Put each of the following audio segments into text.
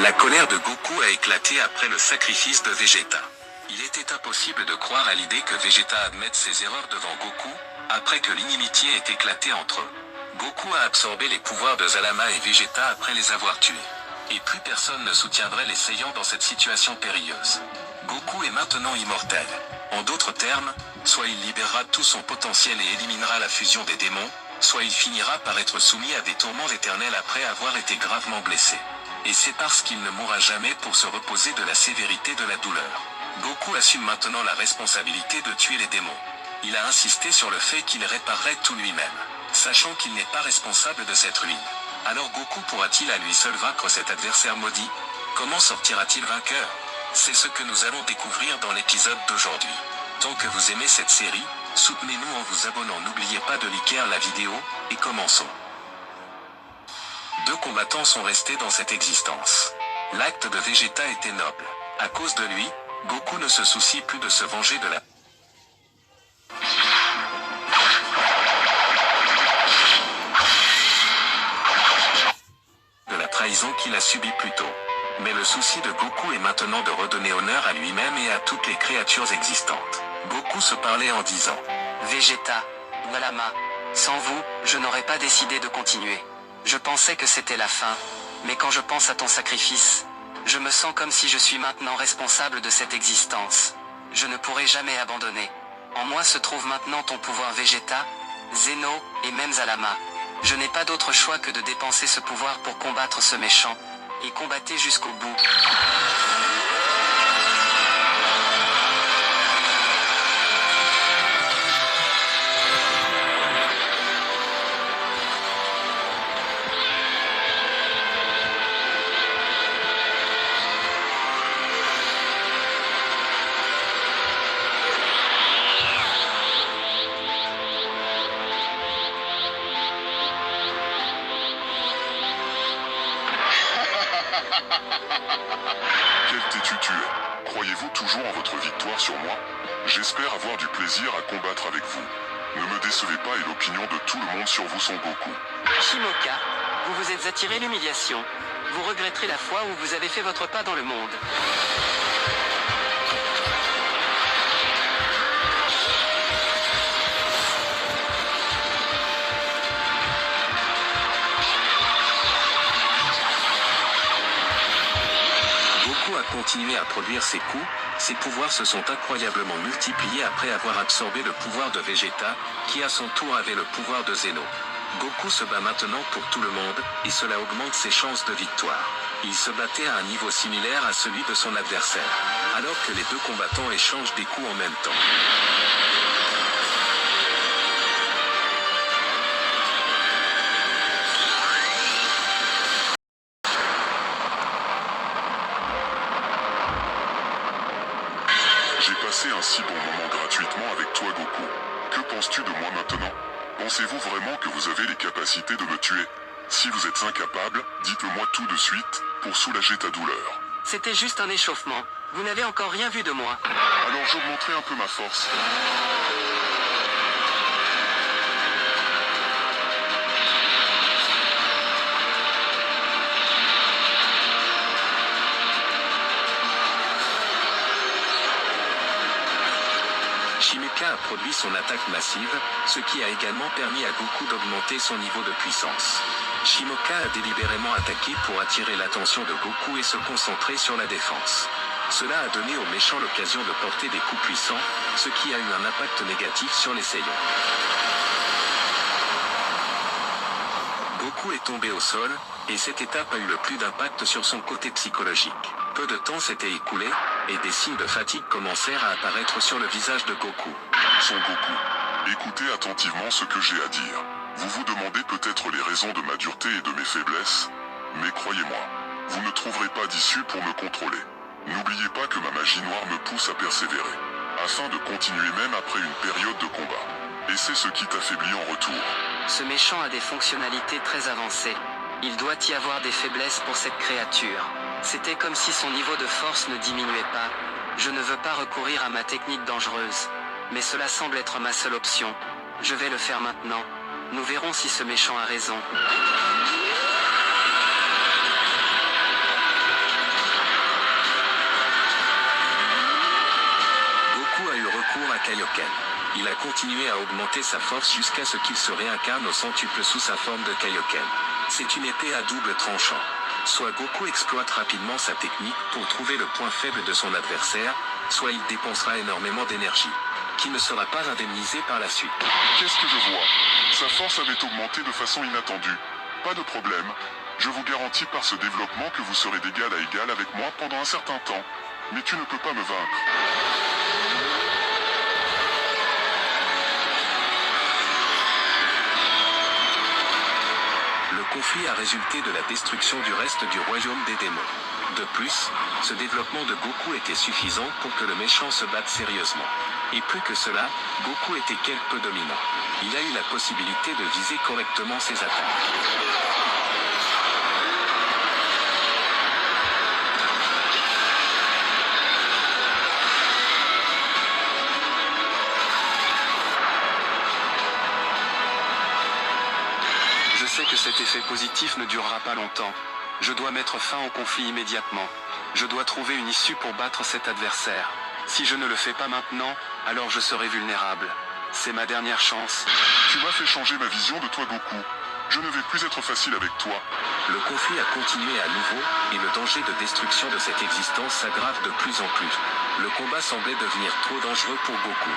La colère de Goku a éclaté après le sacrifice de Vegeta. Il était impossible de croire à l'idée que Vegeta admette ses erreurs devant Goku, après que l'inimitié ait éclaté entre eux. Goku a absorbé les pouvoirs de Zalama et Vegeta après les avoir tués. Et plus personne ne soutiendrait les Saiyans dans cette situation périlleuse. Goku est maintenant immortel. En d'autres termes, soit il libérera tout son potentiel et éliminera la fusion des démons, soit il finira par être soumis à des tourments éternels après avoir été gravement blessé. Et c'est parce qu'il ne mourra jamais pour se reposer de la sévérité de la douleur. Goku assume maintenant la responsabilité de tuer les démons. Il a insisté sur le fait qu'il réparerait tout lui-même, sachant qu'il n'est pas responsable de cette ruine. Alors Goku pourra-t-il à lui seul vaincre cet adversaire maudit? Comment sortira-t-il vainqueur? C'est ce que nous allons découvrir dans l'épisode d'aujourd'hui. Tant que vous aimez cette série, soutenez-nous en vous abonnant. N'oubliez pas de liker la vidéo, et commençons. Deux combattants sont restés dans cette existence. L'acte de Vegeta était noble. À cause de lui, Goku ne se soucie plus de se venger de la trahison qu'il a subie plus tôt. Mais le souci de Goku est maintenant de redonner honneur à lui-même et à toutes les créatures existantes. Goku se parlait en disant: Vegeta, Zalama, sans vous, je n'aurais pas décidé de continuer. Je pensais que c'était la fin, mais quand je pense à ton sacrifice, je me sens comme si je suis maintenant responsable de cette existence. Je ne pourrai jamais abandonner. En moi se trouve maintenant ton pouvoir Vegeta, Zeno, et même Zalama. Je n'ai pas d'autre choix que de dépenser ce pouvoir pour combattre ce méchant, et combattre jusqu'au bout. Quel têtu tu es. Croyez-vous toujours en votre victoire sur moi? J'espère avoir du plaisir à combattre avec vous. Ne me décevez pas et l'opinion de tout le monde sur vous son Goku. Shimoka, vous vous êtes attiré l'humiliation. Vous regretterez la fois où vous avez fait votre pas dans le monde. Continuer à produire ses coups, ses pouvoirs se sont incroyablement multipliés après avoir absorbé le pouvoir de Vegeta, qui à son tour avait le pouvoir de Zeno. Goku se bat maintenant pour tout le monde, et cela augmente ses chances de victoire. Il se battait à un niveau similaire à celui de son adversaire, alors que les deux combattants échangent des coups en même temps. J'ai passé un si bon moment gratuitement avec toi Goku. Que penses-tu de moi maintenant? Pensez-vous vraiment que vous avez les capacités de me tuer? Si vous êtes incapable, dites-le-moi tout de suite, pour soulager ta douleur. C'était juste un échauffement. Vous n'avez encore rien vu de moi. Alors j'augmenterai un peu ma force. Shimoka a produit son attaque massive, ce qui a également permis à Goku d'augmenter son niveau de puissance. Shimoka a délibérément attaqué pour attirer l'attention de Goku et se concentrer sur la défense. Cela a donné au méchant l'occasion de porter des coups puissants, ce qui a eu un impact négatif sur les Saiyans. Goku est tombé au sol, et cette étape a eu le plus d'impact sur son côté psychologique. Peu de temps s'était écoulé, et des signes de fatigue commencèrent à apparaître sur le visage de Goku. Son Goku, écoutez attentivement ce que j'ai à dire. Vous vous demandez peut-être les raisons de ma dureté et de mes faiblesses, mais croyez-moi, vous ne trouverez pas d'issue pour me contrôler. N'oubliez pas que ma magie noire me pousse à persévérer, afin de continuer même après une période de combat. Et c'est ce qui t'affaiblit en retour. Ce méchant a des fonctionnalités très avancées. Il doit y avoir des faiblesses pour cette créature. C'était comme si son niveau de force ne diminuait pas. Je ne veux pas recourir à ma technique dangereuse. Mais cela semble être ma seule option. Je vais le faire maintenant. Nous verrons si ce méchant a raison. Il a continué à augmenter sa force jusqu'à ce qu'il se réincarne au centuple sous sa forme de Kaioken. C'est une épée à double tranchant. Soit Goku exploite rapidement sa technique pour trouver le point faible de son adversaire, soit il dépensera énormément d'énergie, qui ne sera pas indemnisée par la suite. Qu'est-ce que je vois? Sa force avait augmenté de façon inattendue. Pas de problème. Je vous garantis par ce développement que vous serez d'égal à égal avec moi pendant un certain temps. Mais tu ne peux pas me vaincre. Le conflit a résulté de la destruction du reste du royaume des démons. De plus, ce développement de Goku était suffisant pour que le méchant se batte sérieusement. Et plus que cela, Goku était quelque peu dominant. Il a eu la possibilité de viser correctement ses attaques. Je sais que cet effet positif ne durera pas longtemps. Je dois mettre fin au conflit immédiatement. Je dois trouver une issue pour battre cet adversaire. Si je ne le fais pas maintenant, alors je serai vulnérable. C'est ma dernière chance. Tu m'as fait changer ma vision de toi, Goku. Je ne vais plus être facile avec toi. Le conflit a continué à nouveau, et le danger de destruction de cette existence s'aggrave de plus en plus. Le combat semblait devenir trop dangereux pour Goku.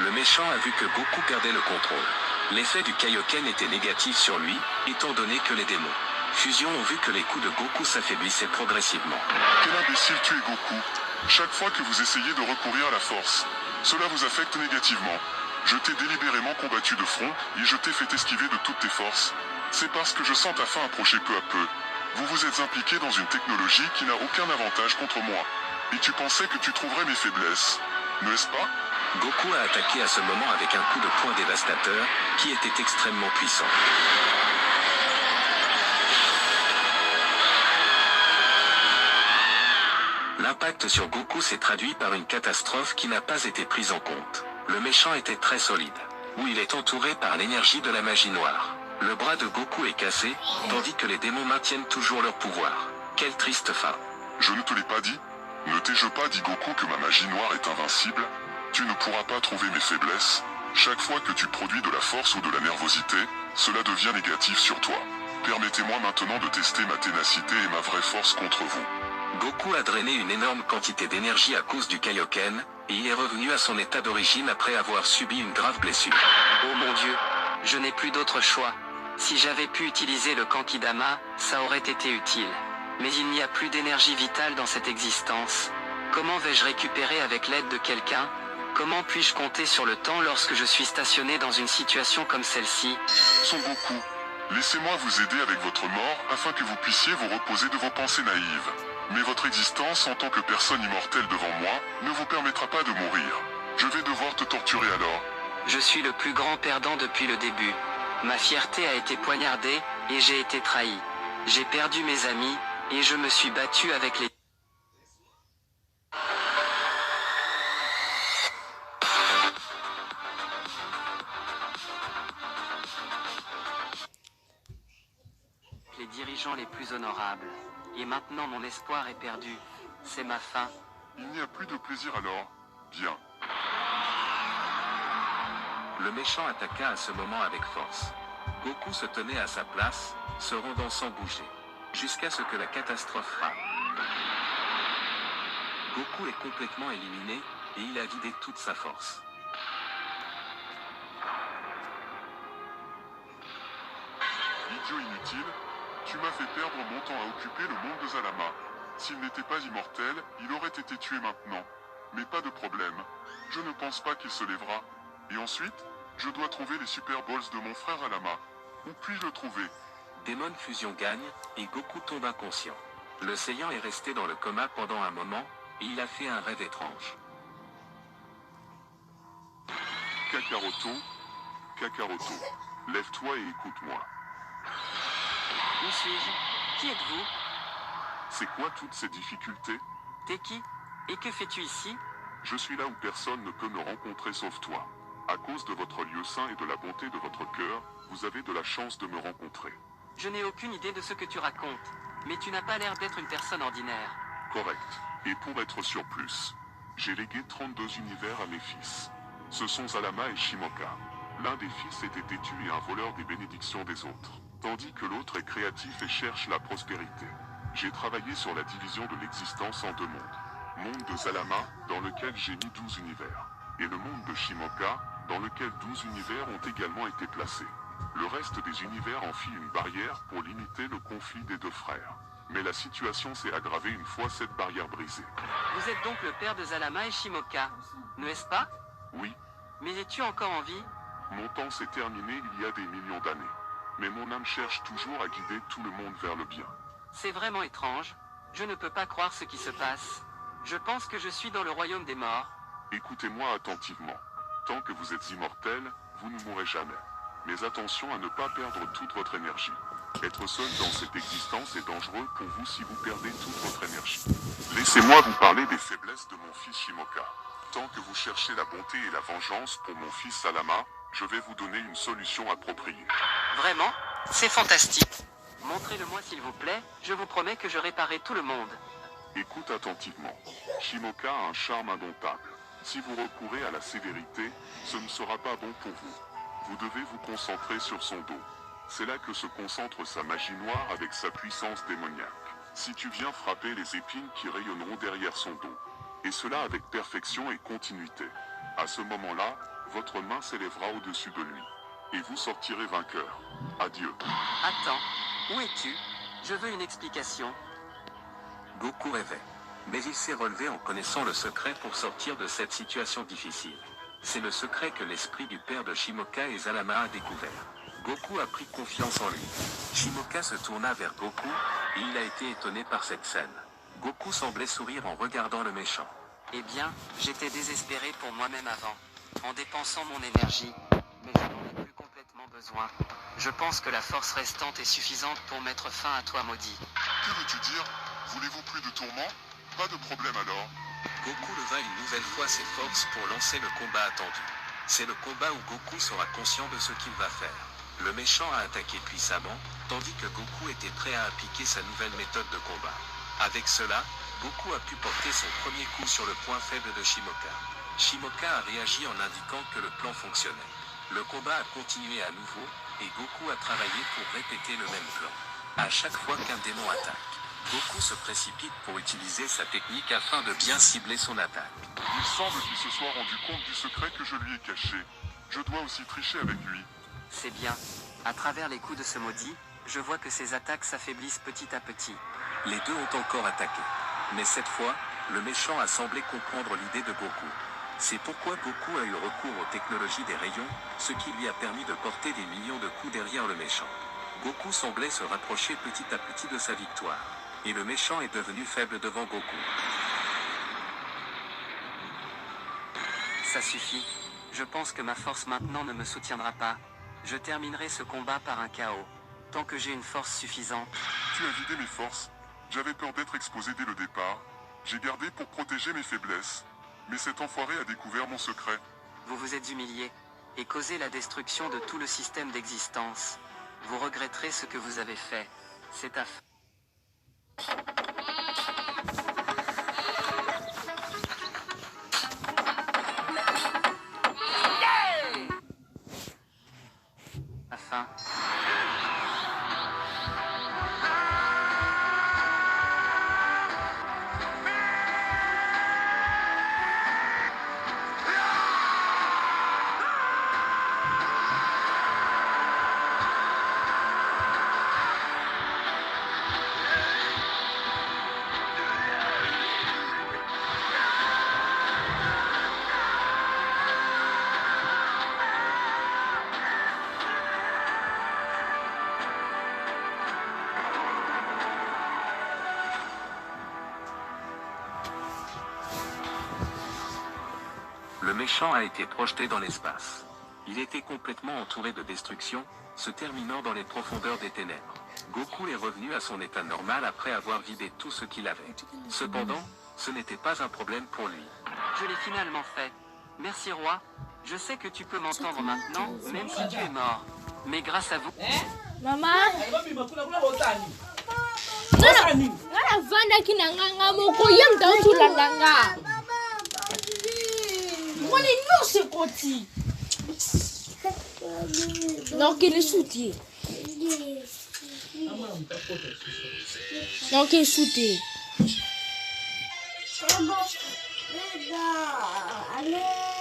Le méchant a vu que Goku perdait le contrôle. L'effet du Kaioken était négatif sur lui, étant donné que les démons Fusion ont vu que les coups de Goku s'affaiblissaient progressivement. Quel imbécile tu es, Goku. Chaque fois que vous essayez de recourir à la force, cela vous affecte négativement. Je t'ai délibérément combattu de front, et je t'ai fait esquiver de toutes tes forces. C'est parce que je sens ta fin approcher peu à peu. Vous vous êtes impliqué dans une technologie qui n'a aucun avantage contre moi. Et tu pensais que tu trouverais mes faiblesses, n'est-ce pas? Goku a attaqué à ce moment avec un coup de poing dévastateur, qui était extrêmement puissant. L'impact sur Goku s'est traduit par une catastrophe qui n'a pas été prise en compte. Le méchant était très solide, où il est entouré par l'énergie de la magie noire. Le bras de Goku est cassé, tandis que les démons maintiennent toujours leur pouvoir. Quelle triste fin. Je ne te l'ai pas dit? Ne t'ai-je pas dit, Goku, que ma magie noire est invincible? Tu ne pourras pas trouver mes faiblesses. Chaque fois que tu produis de la force ou de la nervosité, cela devient négatif sur toi. Permettez-moi maintenant de tester ma ténacité et ma vraie force contre vous. Goku a drainé une énorme quantité d'énergie à cause du Kaioken, et il est revenu à son état d'origine après avoir subi une grave blessure. Oh mon Dieu, je n'ai plus d'autre choix. Si j'avais pu utiliser le Kankidama, ça aurait été utile. Mais il n'y a plus d'énergie vitale dans cette existence. Comment vais-je récupérer avec l'aide de quelqu'un? Comment puis-je compter sur le temps lorsque je suis stationné dans une situation comme celle-ci? Son Goku, laissez-moi vous aider avec votre mort afin que vous puissiez vous reposer de vos pensées naïves. Mais votre existence en tant que personne immortelle devant moi ne vous permettra pas de mourir. Je vais devoir te torturer alors. Je suis le plus grand perdant depuis le début. Ma fierté a été poignardée, et j'ai été trahi. J'ai perdu mes amis, et je me suis battu avec les... les dirigeants les plus honorables. Et maintenant mon espoir est perdu. C'est ma fin. Il n'y a plus de plaisir alors. Bien. Le méchant attaqua à ce moment avec force. Goku se tenait à sa place, se rendant sans bouger, jusqu'à ce que la catastrophe frappe. Goku est complètement éliminé, et il a vidé toute sa force. Idiot inutile, tu m'as fait perdre mon temps à occuper le monde de Zalama. S'il n'était pas immortel, il aurait été tué maintenant. Mais pas de problème. Je ne pense pas qu'il se lèvera. Et ensuite, je dois trouver les Super Balls de mon frère Alama. Où puis-je le trouver? Demon Fusion gagne, et Goku tombe inconscient. Le Saiyan est resté dans le coma pendant un moment, et il a fait un rêve étrange. Kakaroto, lève-toi et écoute-moi. Où suis-je? Qui êtes-vous? C'est quoi toutes ces difficultés? T'es qui? Et que fais-tu ici? Je suis là où personne ne peut me rencontrer sauf toi. À cause de votre lieu saint et de la bonté de votre cœur, vous avez de la chance de me rencontrer. Je n'ai aucune idée de ce que tu racontes. Mais tu n'as pas l'air d'être une personne ordinaire. Correct. Et pour être sur plus, j'ai légué 32 univers à mes fils. Ce sont Zalama et Shimoka. L'un des fils était têtu et un voleur des bénédictions des autres, tandis que l'autre est créatif et cherche la prospérité. J'ai travaillé sur la division de l'existence en deux mondes. Monde de Zalama, dans lequel j'ai mis 12 univers, et le monde de Shimoka, dans lequel 12 univers ont également été placés. Le reste des univers en fit une barrière pour limiter le conflit des deux frères. Mais la situation s'est aggravée une fois cette barrière brisée. Vous êtes donc le père de Zalama et Shimoka, n'est-ce pas? Oui, Mais es-tu encore en vie? mon temps s'est terminé il y a des millions d'années. Mais mon âme cherche toujours à guider tout le monde vers le bien. C'est vraiment étrange. Je ne peux pas croire ce qui se passe. Je pense que je suis dans le royaume des morts. Écoutez-moi attentivement. Tant que vous êtes immortel, vous ne mourrez jamais. Mais attention à ne pas perdre toute votre énergie. Être seul dans cette existence est dangereux pour vous si vous perdez toute votre énergie. Laissez-moi vous parler des faiblesses de mon fils Shimoka. Tant que vous cherchez la bonté et la vengeance pour mon fils Salama, je vais vous donner une solution appropriée. Vraiment? C'est fantastique. Montrez-le-moi s'il vous plaît, je vous promets que je réparerai tout le monde. Écoute attentivement. Shimoka a un charme indomptable. Si vous recourez à la sévérité, ce ne sera pas bon pour vous. Vous devez vous concentrer sur son dos. C'est là que se concentre sa magie noire avec sa puissance démoniaque. Si tu viens frapper les épines qui rayonneront derrière son dos, et cela avec perfection et continuité, à ce moment-là, votre main s'élèvera au-dessus de lui, et vous sortirez vainqueur. Adieu. Attends, où es-tu? Je veux une explication. Goku rêvait. Mais il s'est relevé en connaissant le secret pour sortir de cette situation difficile. C'est le secret que l'esprit du père de Shimoka et Zalama a découvert. Goku a pris confiance en lui. Shimoka se tourna vers Goku, et il a été étonné par cette scène. Goku semblait sourire en regardant le méchant. Eh bien, j'étais désespéré pour moi-même avant, en dépensant mon énergie, mais je n'en ai plus complètement besoin. Je pense que la force restante est suffisante pour mettre fin à toi, maudit. Que veux-tu dire? Voulez-vous plus de tourments? Pas de problème alors. Goku leva une nouvelle fois ses forces pour lancer le combat attendu. C'est le combat où Goku sera conscient de ce qu'il va faire. Le méchant a attaqué puissamment, tandis que Goku était prêt à appliquer sa nouvelle méthode de combat. Avec cela, Goku a pu porter son premier coup sur le point faible de Shimoka. Shimoka a réagi en indiquant que le plan fonctionnait. Le combat a continué à nouveau, et Goku a travaillé pour répéter le même plan. À chaque fois qu'un démon attaque, Goku se précipite pour utiliser sa technique afin de bien cibler son attaque. Il semble qu'il se soit rendu compte du secret que je lui ai caché. Je dois aussi tricher avec lui. C'est bien. À travers les coups de ce maudit, je vois que ses attaques s'affaiblissent petit à petit. Les deux ont encore attaqué. Mais cette fois, le méchant a semblé comprendre l'idée de Goku. C'est pourquoi Goku a eu recours aux technologies des rayons, ce qui lui a permis de porter des millions de coups derrière le méchant. Goku semblait se rapprocher petit à petit de sa victoire. Et le méchant est devenu faible devant Goku. Ça suffit. Je pense que ma force maintenant ne me soutiendra pas. Je terminerai ce combat par un chaos. Tant que j'ai une force suffisante. Tu as vidé mes forces. J'avais peur d'être exposé dès le départ. J'ai gardé pour protéger mes faiblesses. Mais cet enfoiré a découvert mon secret. Vous vous êtes humilié et causé la destruction de tout le système d'existence. Vous regretterez ce que vous avez fait. C'est à fin. Le méchant a été projeté dans l'espace. Il était complètement entouré de destruction, se terminant dans les profondeurs des ténèbres. Goku est revenu à son état normal après avoir vidé tout ce qu'il avait. Cependant, ce n'était pas un problème pour lui. Je l'ai finalement fait. Merci roi. Je sais que tu peux m'entendre maintenant, même si tu es mort. Mais grâce à vous... Mama. Ngana vanda kinanganga mo ko yam da tulanda nga. Mo non, c'est conti. Non, qu'il est soutien. Non, qu'il est soutien. Allez.